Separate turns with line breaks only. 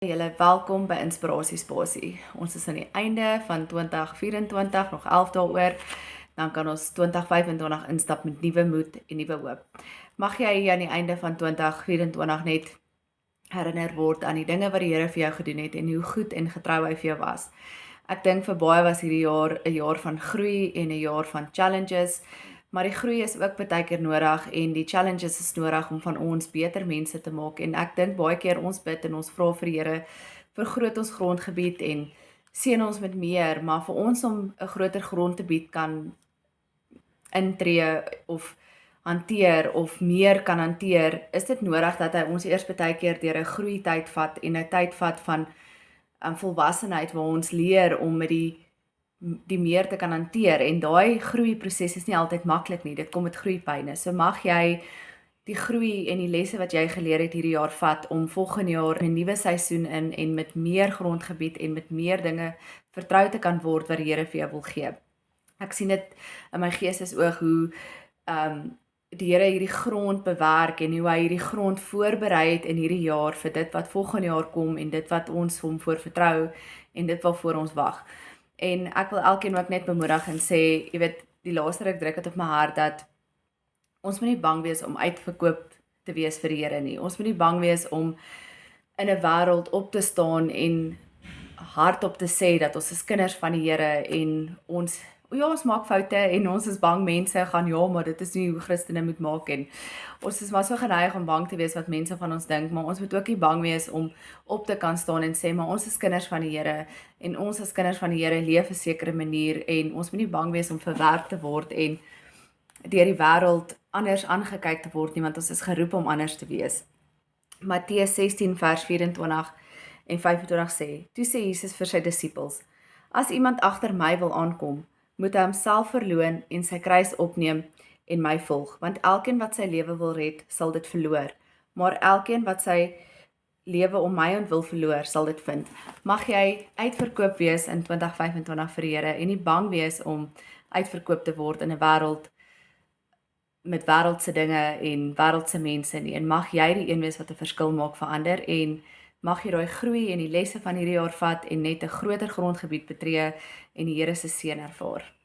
Julle welkom by Inspirasiespasie. Ons is aan die einde van 2024, nog 11 dae oor. Dan kan ons 2025 instap met nuwe moed en nuwe hoop. Mag jy aan die einde van 2024 net herinner word aan die dinge wat die Here vir jou gedoen het en hoe goed en getrou hy vir jou was. Ek dink vir baie was hierdie jaar 'n jaar van groei en 'n jaar van challenges. Maar die groei is ook baie keer nodig en die challenges is nodig om van ons beter mense te maak. En ek dink baie keer ons bid en ons vra vir die Here, vergroot ons grondgebied en seën ons met meer, maar vir ons om 'n groter grondgebied kan intree of hanteer of meer kan hanteer, is dit nodig dat hy ons eers baie keer deur 'n groeityd vat en 'n tyd vat van volwassenheid waar ons leer om met die meer te kan hanteer en daai groeiproses is nie altyd maklik nie, dit kom met groeipyne. So mag jy die groei en die lesse wat jy geleer het hierdie jaar vat om volgende jaar 'n nuwe seisoen in en met meer grondgebied en met meer dinge vertrou te kan word wat die Here vir jou wil gee. Ek sien dit in my geestesoog hoe die Here hierdie grond bewerk en hoe hy hierdie grond voorberei het in hierdie jaar vir dit wat volgende jaar kom en dit wat ons hom voor vertrou en dit waarvoor ons wag. En ek wil elkeen ook net bemoedig en sê, jy weet, die laaste ruk druk dit op my hart dat ons moet nie bang wees om uitverkoop te wees vir die Here nie. Ons moet nie bang wees om in 'n wêreld op te staan en hardop te sê dat ons is kinders van die Here en ons maak foute en ons is bang mense gaan maar dit is nie hoe Christene moet maak en ons is maar so geneig om bang te wees wat mense van ons dink, maar ons moet ook nie bang wees om op te kan staan en sê maar ons is kinders van die Here en ons as kinders van die Here leef 'n sekere manier en ons moet nie bang wees om verwerp te word en deur die wêreld anders aangekyk te word nie, want ons is geroep om anders te wees. Matteus 16 vers 24 en 25 sê, toe sê Jesus vir sy disippels, as iemand agter my wil aankom, moet hy homself verloon en sy kruis opneem en my volg, want elkeen wat sy lewe wil red, sal dit verloor, maar elkeen wat sy lewe om my wil verloor, sal dit vind. Mag jy uitverkoop wees in 2025 vir die Here en nie bang wees om uitverkoop te word in 'n wêreld met wêreldse dinge en wêreldse mense nie. En mag jy die een wees wat 'n verskil maak vir ander en mag jy daai groei en die lesse van hierdie jaar vat en net 'n groter grondgebied betree en die Here se seën ervaar.